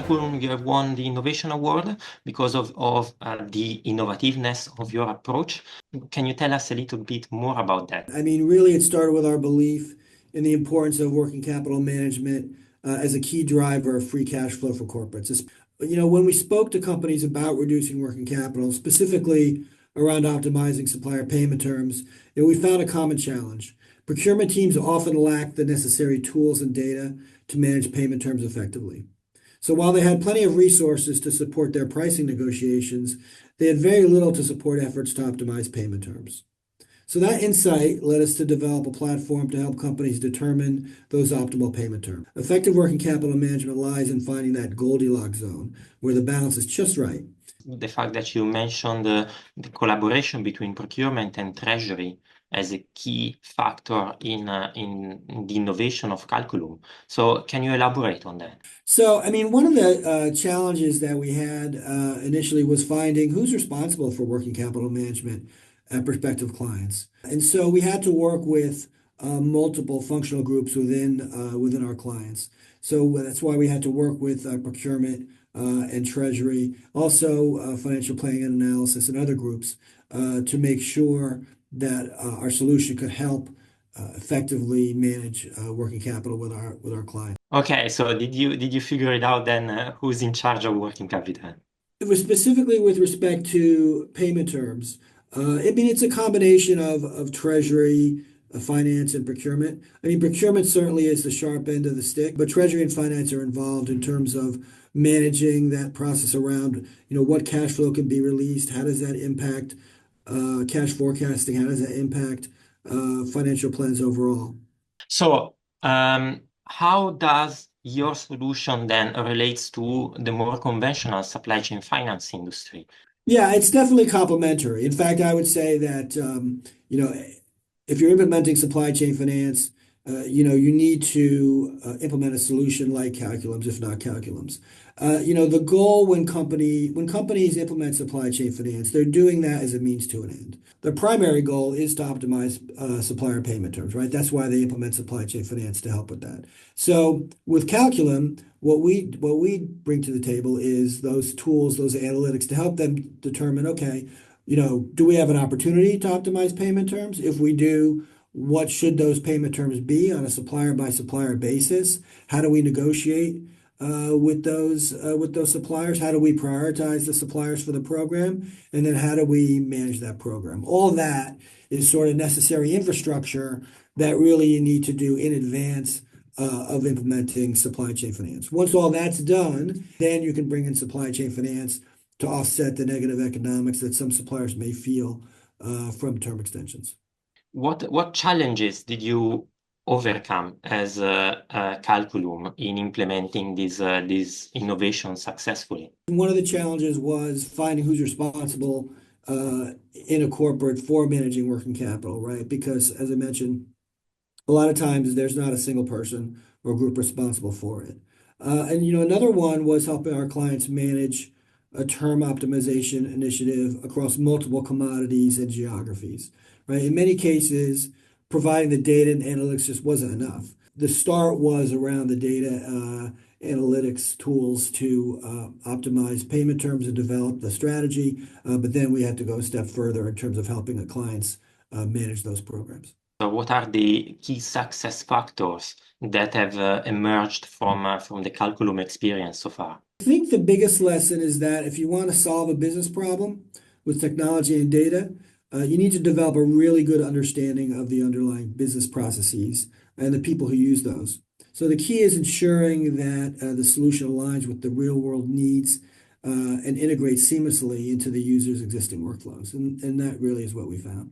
Calculum, you have won the Innovation Award because of the innovativeness of your approach. Can you tell us a little bit more about that? I mean, really, it started with our belief in the importance of working capital management as a key driver of free cash flow for corporates. When we spoke to companies about reducing working capital, specifically around optimizing supplier payment terms, we found a common challenge. Procurement teams often lack the necessary tools and data to manage payment terms effectively. So while they had plenty of resources to support their pricing negotiations, they had very little to support efforts to optimize payment terms. So that insight led us to develop a platform to help companies determine those optimal payment terms. Effective working capital management lies in finding that Goldilocks zone where the balance is just right. The fact that you mentioned the collaboration between procurement and treasury as a key factor in the innovation of Calculum. So can you elaborate on that? So, I mean, one of the challenges that we had initially was finding who's responsible for working capital management at prospective clients. And so we had to work with multiple functional groups within our clients. So that's why we had to work with procurement and treasury, also financial planning and analysis and other groups to make sure that our solution could help effectively manage working capital with our clients. Okay, so did you figure it out then who's in charge of working capital? It was specifically with respect to payment terms. I mean, it's a combination of treasury, finance, and procurement. I mean, procurement certainly is the sharp end of the stick, but treasury and finance are involved in terms of managing that process around, what cash flow can be released, how does that impact cash forecasting, how does that impact financial plans overall. So, how does your solution then relates to the more conventional supply chain finance industry? Yeah, it's definitely complementary. In fact, I would say that, if you're implementing supply chain finance, you need to implement a solution like Calculums, if not Calculums. The goal when companies implement supply chain finance, they're doing that as a means to an end. The primary goal is to optimize supplier payment terms, right? That's why they implement supply chain finance to help with that. So with Calculum, what we bring to the table is those tools, those analytics to help them determine, okay, do we have an opportunity to optimize payment terms? If we do, what should those payment terms be on a supplier by supplier basis? How do we negotiate with those suppliers? How do we prioritize the suppliers for the program? And then how do we manage that program? All that is sort of necessary infrastructure that really you need to do in advance of implementing supply chain finance. Once all that's done, then you can bring in supply chain finance to offset the negative economics that some suppliers may feel from term extensions. What challenges did you overcome as Calculum in implementing these innovations successfully? One of the challenges was finding who's responsible in a corporate for managing working capital, right? Because as I mentioned, a lot of times there's not a single person or group responsible for it. And another one was helping our clients manage a term optimization initiative across multiple commodities and geographies, right? In many cases, providing the data and analytics just wasn't enough. The start was around the data analytics tools to optimize payment terms and develop the strategy, but then we had to go a step further in terms of helping the clients manage those programs. So what are the key success factors that have emerged from the Calculum experience so far? I think the biggest lesson is that if you want to solve a business problem with technology and data, you need to develop a really good understanding of the underlying business processes and the people who use those. So the key is ensuring that the solution aligns with the real world needs and integrates seamlessly into the user's existing workflows. And that really is what we found.